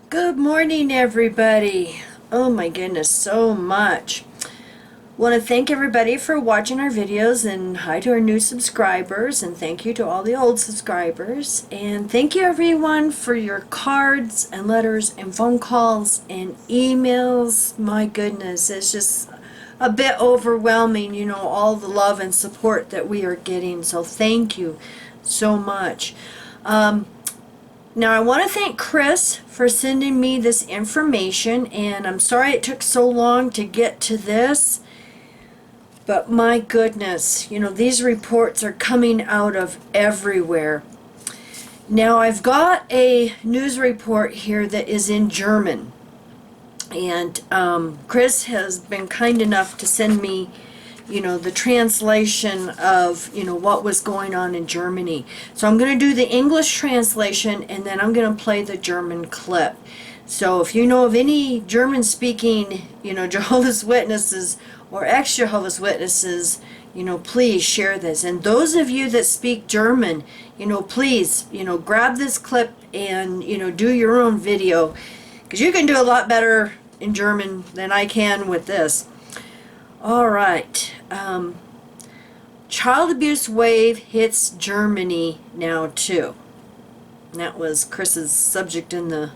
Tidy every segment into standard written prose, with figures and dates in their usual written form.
Good morning, everybody. Oh my goodness, so much. Want to thank everybody for watching our videos, and hi to our new subscribers, and thank you to all the old subscribers, and thank you everyone for your cards and letters and phone calls and emails. My goodness, it's just a bit overwhelming, all the love and support that we are getting, so thank you so much. Now I want to thank Chris for sending me this information, and I'm sorry it took so long to get to this, but my goodness, these reports are coming out of everywhere. Now I've got a news report here that is in German, and Chris has been kind enough to send me the translation of, what was going on in Germany. So I'm going to do the English translation, and then I'm going to play the German clip. So if you know of any German-speaking, Jehovah's Witnesses or ex-Jehovah's Witnesses, please share this. And those of you that speak German, please, grab this clip and, do your own video, because you can do a lot better in German than I can with this. All right. Child abuse wave hits Germany now too. That was Chris's subject in the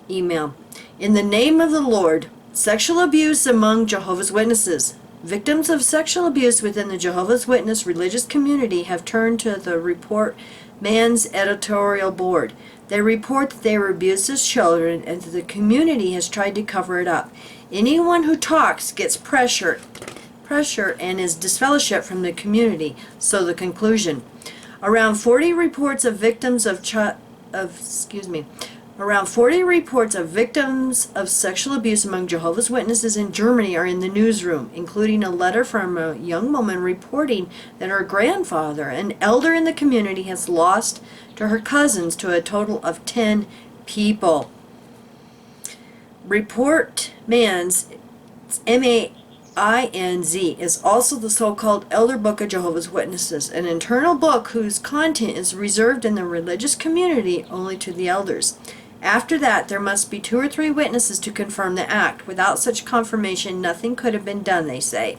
email. In the name of the Lord, sexual abuse among Jehovah's Witnesses. Victims of sexual abuse within the Jehovah's Witness religious community have turned to the report man's editorial board. They report that they were abused as children and that the community has tried to cover it up. Anyone who talks gets pressure and is disfellowshipped from the community. So the conclusion. Around 40 reports of victims of sexual abuse among Jehovah's Witnesses in Germany are in the newsroom, including a letter from a young woman reporting that her grandfather, an elder in the community, has lost to her cousins to a total of 10 people. Report Man's M-A-I-N-Z is also the so-called Elder Book of Jehovah's Witnesses, an internal book whose content is reserved in the religious community only to the elders. After that, there must be 2 or 3 witnesses to confirm the act. Without such confirmation, nothing could have been done, they say.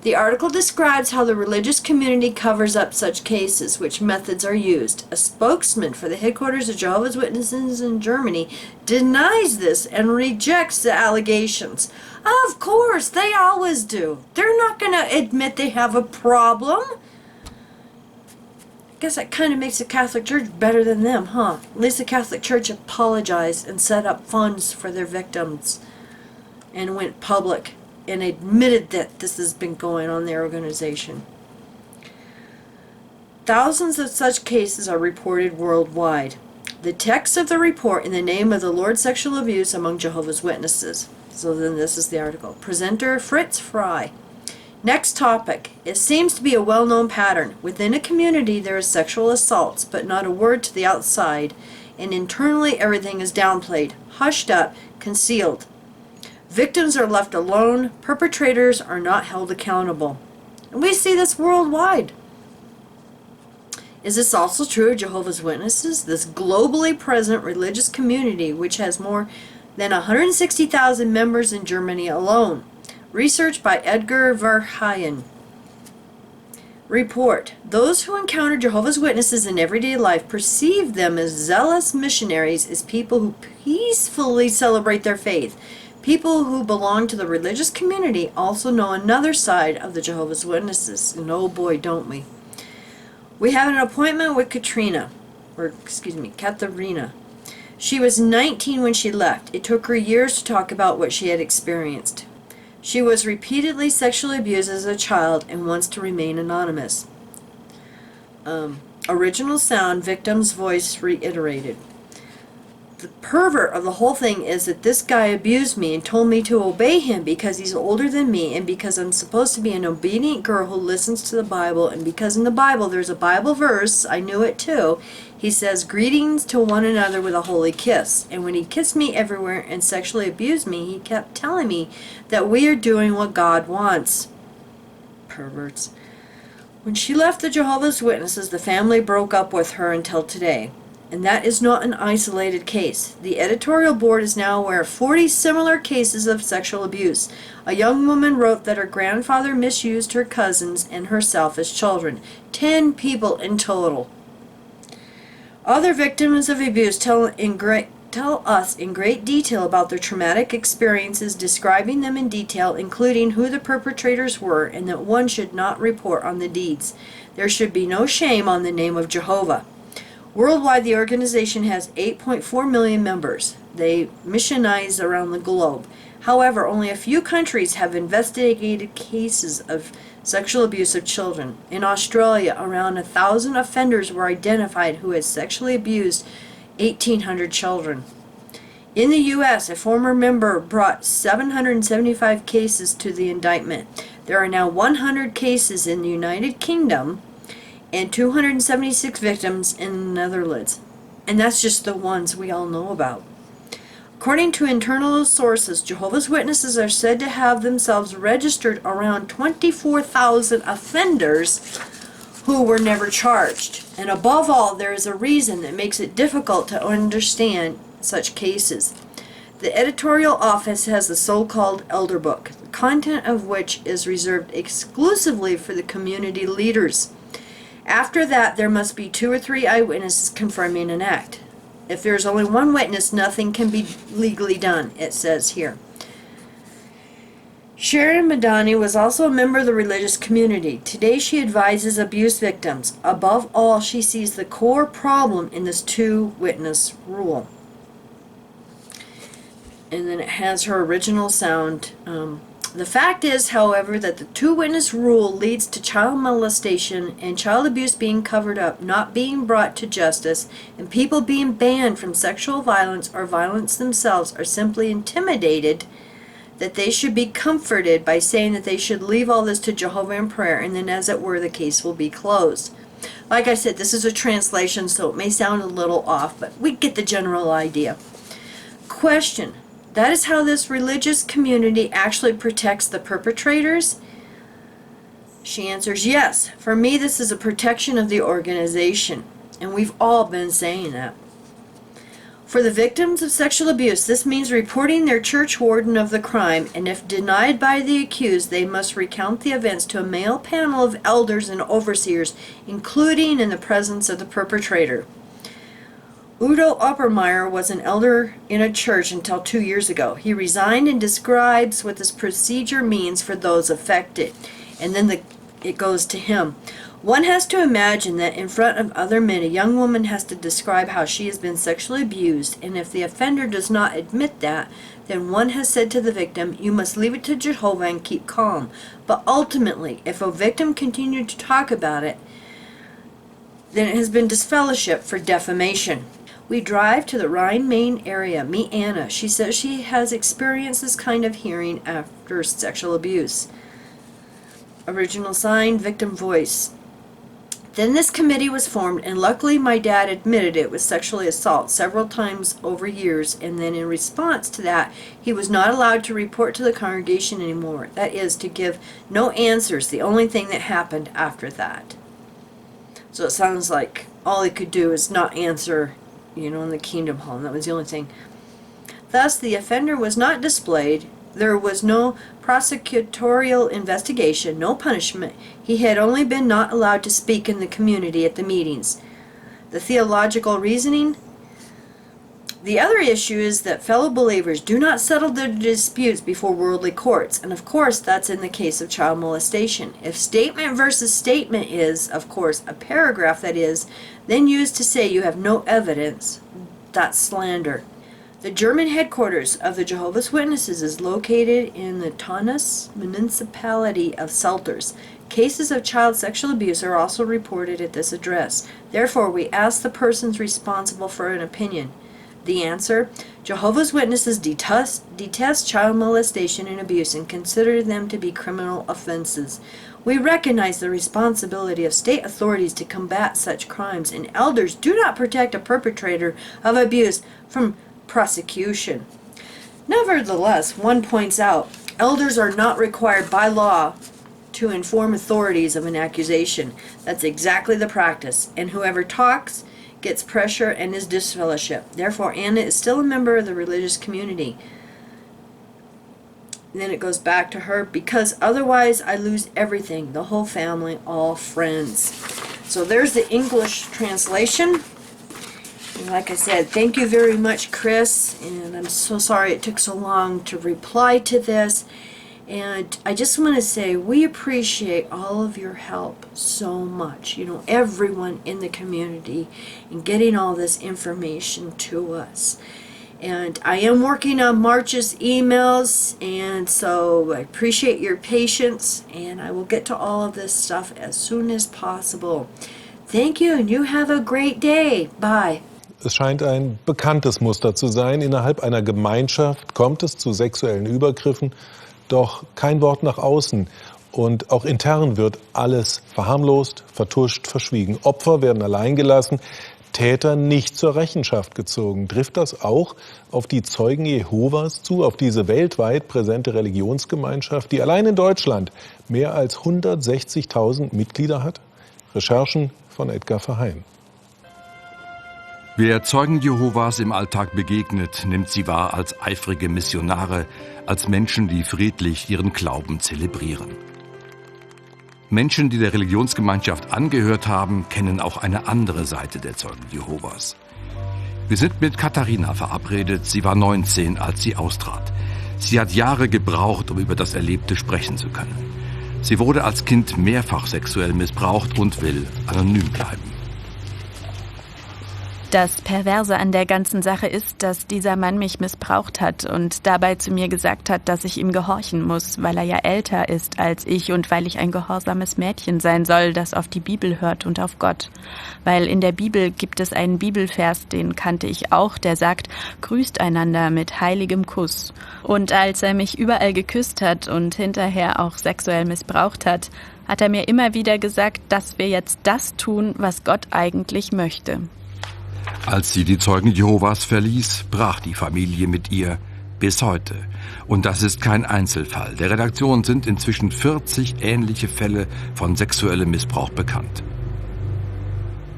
The article describes how the religious community covers up such cases, which methods are used. A spokesman for the headquarters of Jehovah's Witnesses in Germany denies this and rejects the allegations. Of course, they always do. They're not going to admit they have a problem. I guess that kind of makes the Catholic Church better than them, huh? At least the Catholic Church apologized and set up funds for their victims and went public and admitted that this has been going on in their organization. Thousands of such cases are reported worldwide. The text of the report, in the name of the Lord, sexual abuse among Jehovah's Witnesses. So then this is the article. Presenter Fritz Fry. Next topic. It seems to be a well-known pattern. Within a community there is sexual assaults, but not a word to the outside, and internally everything is downplayed, hushed up, concealed. Victims are left alone. Perpetrators are not held accountable. And we see this worldwide. Is this also true of Jehovah's Witnesses? This globally present religious community, which has more than 160,000 members in Germany alone. Research by Edgar Verheyen. Report. Those who encounter Jehovah's Witnesses in everyday life perceive them as zealous missionaries, as people who peacefully celebrate their faith. People who belong to the religious community also know another side of the Jehovah's Witnesses, and oh boy, don't we. We have an appointment with Katharina. She was 19 when she left. It took her years to talk about what she had experienced. She was repeatedly sexually abused as a child and wants to remain anonymous. Original sound, victim's voice reiterated. The pervert of the whole thing is that this guy abused me and told me to obey him because he's older than me, and because I'm supposed to be an obedient girl who listens to the Bible, and because in the Bible there's a Bible verse, I knew it too. He says, greetings to one another with a holy kiss. And when he kissed me everywhere and sexually abused me, he kept telling me that we are doing what God wants. Perverts. When she left the Jehovah's Witnesses, the family broke up with her until today. And that is not an isolated case. The editorial board is now aware of 40 similar cases of sexual abuse. A young woman wrote that her grandfather misused her cousins and herself as children. 10 people in total. Other victims of abuse tell us in great detail about their traumatic experiences, describing them in detail, including who the perpetrators were, and that one should not report on the deeds. There should be no shame on the name of Jehovah. Worldwide, the organization has 8.4 million members. They missionize around the globe. However, only a few countries have investigated cases of sexual abuse of children. In Australia, around 1,000 offenders were identified who had sexually abused 1,800 children. In the U.S., a former member brought 775 cases to the indictment. There are now 100 cases in the United Kingdom and 276 victims in the Netherlands. And that's just the ones we all know about. According to internal sources, Jehovah's Witnesses are said to have themselves registered around 24,000 offenders who were never charged. And above all, there is a reason that makes it difficult to understand such cases. The editorial office has the so-called Elder Book, the content of which is reserved exclusively for the community leaders. After that, there must be 2 or 3 eyewitnesses confirming an act. If there is only one witness, nothing can be legally done, it says here. Sharon Madani was also a member of the religious community. Today she advises abuse victims. Above all, she sees the core problem in this 2-witness rule. And then it has her original sound. The fact is, however, that the 2-witness rule leads to child molestation and child abuse being covered up, not being brought to justice, and people being banned from sexual violence or violence themselves are simply intimidated that they should be comforted by saying that they should leave all this to Jehovah in prayer, and then as it were, the case will be closed. Like I said, this is a translation, so it may sound a little off, but we get the general idea. Question. That is how this religious community actually protects the perpetrators? She answers, yes. For me, this is a protection of the organization. And we've all been saying that. For the victims of sexual abuse, this means reporting their church warden of the crime, and if denied by the accused, they must recount the events to a male panel of elders and overseers, including in the presence of the perpetrator. Udo Oppermeyer was an elder in a church until 2 years ago. He resigned and describes what this procedure means for those affected. And then it goes to him. One has to imagine that in front of other men, a young woman has to describe how she has been sexually abused, and if the offender does not admit that, then one has said to the victim, you must leave it to Jehovah and keep calm. But ultimately, if a victim continued to talk about it, then it has been disfellowshipped for defamation. We drive to the Rhine-Main area. Meet Anna. She says she has experienced this kind of hearing after sexual abuse. Original sign, victim voice. Then this committee was formed, and luckily my dad admitted it was sexually assault several times over years, and then in response to that, he was not allowed to report to the congregation anymore. That is, to give no answers, the only thing that happened after that. So it sounds like all he could do is not answer, in the kingdom hall, and that was the only thing. Thus, the offender was not displayed. There was no prosecutorial investigation, no punishment. He had only been not allowed to speak in the community at the meetings. The theological reasoning? The other issue is that fellow believers do not settle their disputes before worldly courts, and of course that's in the case of child molestation. If statement versus statement is, of course, a paragraph that is then used to say you have no evidence, that's slander. The German headquarters of the Jehovah's Witnesses is located in the Taunus municipality of Selters. Cases of child sexual abuse are also reported at this address. Therefore, we ask the persons responsible for an opinion. The answer: Jehovah's Witnesses detest child molestation and abuse and consider them to be criminal offenses. We recognize the responsibility of state authorities to combat such crimes, and elders do not protect a perpetrator of abuse from prosecution. Nevertheless, one points out, elders are not required by law to inform authorities of an accusation. That's exactly the practice, and whoever talks gets pressure and is disfellowshipped. Therefore, Anna is still a member of the religious community. And then it goes back to her, because otherwise I lose everything, the whole family, all friends. So there's the English translation. And like I said, thank you very much, Chris. And I'm so sorry it took so long to reply to this. And I just want to say we appreciate all of your help so much. You know, everyone in the community in getting all this information to us. And I am working on March's emails, and so I appreciate your patience, and I will get to all of this stuff as soon as possible. Thank you, and you have a great day. Bye. Es scheint ein bekanntes Muster zu sein. Innerhalb einer Gemeinschaft kommt es zu sexuellen Übergriffen, doch kein Wort nach außen. Und auch intern wird alles verharmlost, vertuscht, verschwiegen. Opfer werden allein gelassen, Täter nicht zur Rechenschaft gezogen. Trifft das auch auf die Zeugen Jehovas zu, auf diese weltweit präsente Religionsgemeinschaft, die allein in Deutschland mehr als 160.000 Mitglieder hat? Recherchen von Edgar Verheyen. Wer Zeugen Jehovas im Alltag begegnet, nimmt sie wahr als eifrige Missionare, als Menschen, die friedlich ihren Glauben zelebrieren. Menschen, die der Religionsgemeinschaft angehört haben, kennen auch eine andere Seite der Zeugen Jehovas. Wir sind mit Katharina verabredet. Sie war 19, als sie austrat. Sie hat Jahre gebraucht, um über das Erlebte sprechen zu können. Sie wurde als Kind mehrfach sexuell missbraucht und will anonym bleiben. Das Perverse an der ganzen Sache ist, dass dieser Mann mich missbraucht hat und dabei zu mir gesagt hat, dass ich ihm gehorchen muss, weil er ja älter ist als ich und weil ich ein gehorsames Mädchen sein soll, das auf die Bibel hört und auf Gott. Weil in der Bibel gibt es einen Bibelvers, den kannte ich auch, der sagt, grüßt einander mit heiligem Kuss. Und als er mich überall geküsst hat und hinterher auch sexuell missbraucht hat, hat er mir immer wieder gesagt, dass wir jetzt das tun, was Gott eigentlich möchte. Als sie die Zeugen Jehovas verließ, brach die Familie mit ihr bis heute. Und das ist kein Einzelfall. Der Redaktion sind inzwischen 40 ähnliche Fälle von sexuellem Missbrauch bekannt.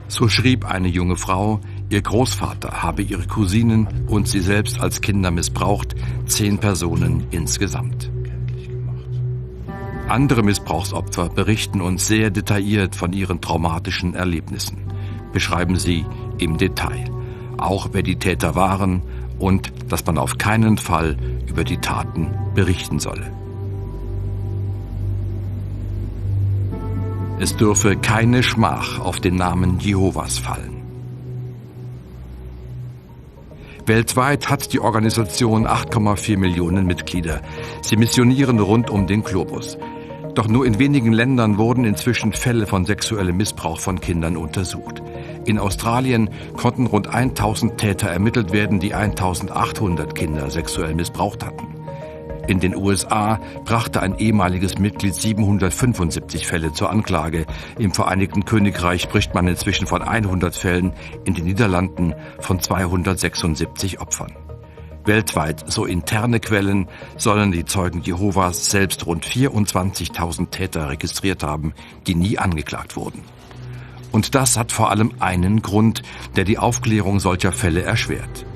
So schrieb eine junge Frau, ihr Großvater habe ihre Cousinen und sie selbst als Kinder missbraucht, 10 Personen insgesamt. Andere Missbrauchsopfer berichten uns sehr detailliert von ihren traumatischen Erlebnissen. Beschreiben sie im Detail, auch wer die Täter waren und dass man auf keinen Fall über die Taten berichten solle. Es dürfe keine Schmach auf den Namen Jehovas fallen. Weltweit hat die Organisation 8,4 Millionen Mitglieder. Sie missionieren rund um den Globus. Doch nur in wenigen Ländern wurden inzwischen Fälle von sexuellem Missbrauch von Kindern untersucht. In Australien konnten rund 1000 Täter ermittelt werden, die 1800 Kinder sexuell missbraucht hatten. In den USA brachte ein ehemaliges Mitglied 775 Fälle zur Anklage. Im Vereinigten Königreich spricht man inzwischen von 100 Fällen, in den Niederlanden von 276 Opfern. Weltweit, so interne Quellen, sollen die Zeugen Jehovas selbst rund 24.000 Täter registriert haben, die nie angeklagt wurden. Und das hat vor allem einen Grund, der die Aufklärung solcher Fälle erschwert.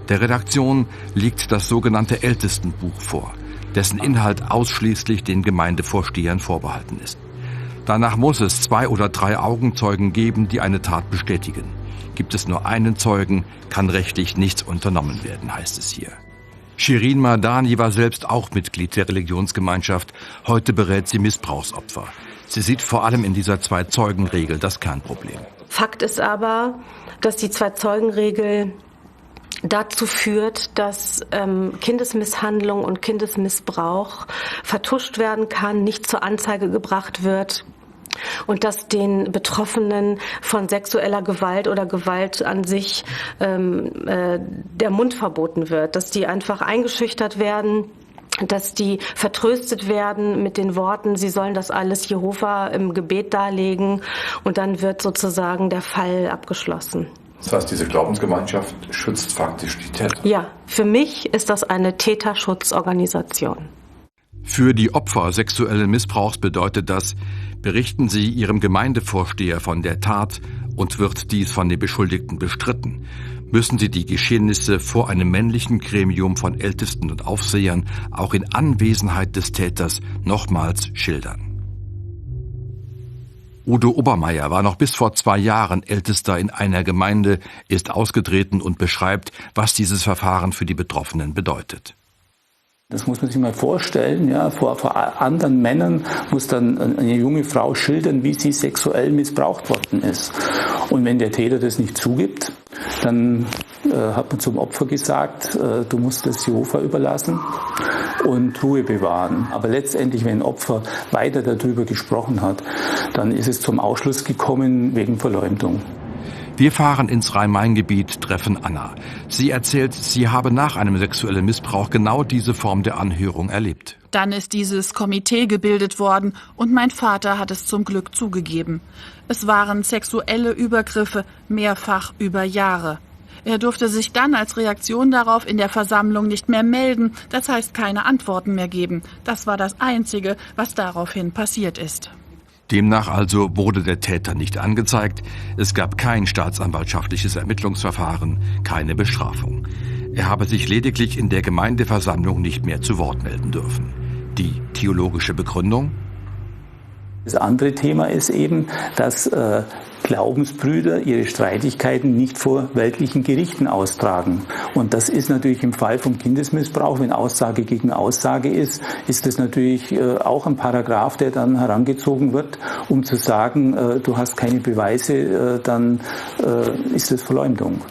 Der Redaktion liegt das sogenannte Ältestenbuch vor, dessen Inhalt ausschließlich den Gemeindevorstehern vorbehalten ist. Danach muss es 2 oder 3 Augenzeugen geben, die eine Tat bestätigen. Gibt es nur einen Zeugen, kann rechtlich nichts unternommen werden, heißt es hier. Shirin Madani war selbst auch Mitglied der Religionsgemeinschaft. Heute berät sie Missbrauchsopfer. Sie sieht vor allem in dieser 2-Zeugen-Regel das Kernproblem. Fakt ist aber, dass die 2-Zeugen-Regel dazu führt, dass Kindesmisshandlung und Kindesmissbrauch vertuscht werden kann, nicht zur Anzeige gebracht wird. Und dass den Betroffenen von sexueller Gewalt oder Gewalt an sich der Mund verboten wird, dass die einfach eingeschüchtert werden, dass die vertröstet werden mit den Worten, sie sollen das alles Jehova im Gebet darlegen, und dann wird sozusagen der Fall abgeschlossen. Das heißt, diese Glaubensgemeinschaft schützt faktisch die Täter? Ja, für mich ist das eine Täterschutzorganisation. Für die Opfer sexuellen Missbrauchs bedeutet das, berichten sie ihrem Gemeindevorsteher von der Tat und wird dies von den Beschuldigten bestritten, müssen sie die Geschehnisse vor einem männlichen Gremium von Ältesten und Aufsehern auch in Anwesenheit des Täters nochmals schildern. Udo Obermeier war noch bis vor 2 Jahren Ältester in einer Gemeinde, ist ausgetreten und beschreibt, was dieses Verfahren für die Betroffenen bedeutet. Das muss man sich mal vorstellen, ja, vor anderen Männern muss dann eine junge Frau schildern, wie sie sexuell missbraucht worden ist. Und wenn der Täter das nicht zugibt, dann hat man zum Opfer gesagt, du musst das Jehova überlassen und Ruhe bewahren. Aber letztendlich, wenn ein Opfer weiter darüber gesprochen hat, dann ist es zum Ausschluss gekommen wegen Verleumdung. Wir fahren ins Rhein-Main-Gebiet, treffen Anna. Sie erzählt, sie habe nach einem sexuellen Missbrauch genau diese Form der Anhörung erlebt. Dann ist dieses Komitee gebildet worden und mein Vater hat es zum Glück zugegeben. Es waren sexuelle Übergriffe, mehrfach über Jahre. Er durfte sich dann als Reaktion darauf in der Versammlung nicht mehr melden, das heißt keine Antworten mehr geben. Das war das Einzige, was daraufhin passiert ist. Demnach also wurde der Täter nicht angezeigt, es gab kein staatsanwaltschaftliches Ermittlungsverfahren, keine Bestrafung. Er habe sich lediglich in der Gemeindeversammlung nicht mehr zu Wort melden dürfen. Die theologische Begründung? Das andere Thema ist eben, dass Glaubensbrüder ihre Streitigkeiten nicht vor weltlichen Gerichten austragen. Und das ist natürlich im Fall vom Kindesmissbrauch, wenn Aussage gegen Aussage ist das natürlich auch ein Paragraph, der dann herangezogen wird, um zu sagen, du hast keine Beweise, dann ist es Verleumdung.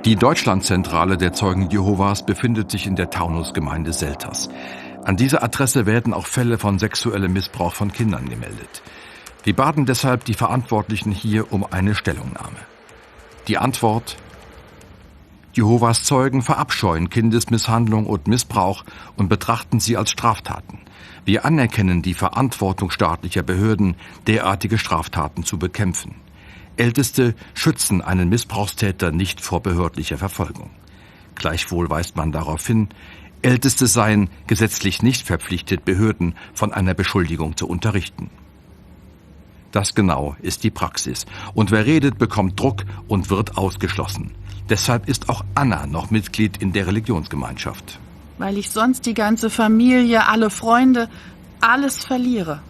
Die Deutschlandzentrale der Zeugen Jehovas befindet sich in der Taunusgemeinde Selters. An dieser Adresse werden auch Fälle von sexuellem Missbrauch von Kindern gemeldet. Wir baten deshalb die Verantwortlichen hier um eine Stellungnahme. Die Antwort: Jehovas Zeugen verabscheuen Kindesmisshandlung und Missbrauch und betrachten sie als Straftaten. Wir anerkennen die Verantwortung staatlicher Behörden, derartige Straftaten zu bekämpfen. Älteste schützen einen Missbrauchstäter nicht vor behördlicher Verfolgung. Gleichwohl weist man darauf hin, Älteste seien gesetzlich nicht verpflichtet, Behörden von einer Beschuldigung zu unterrichten. Das genau ist die Praxis. Und wer redet, bekommt Druck und wird ausgeschlossen. Deshalb ist auch Anna noch Mitglied in der Religionsgemeinschaft. Weil ich sonst die ganze Familie, alle Freunde, alles verliere.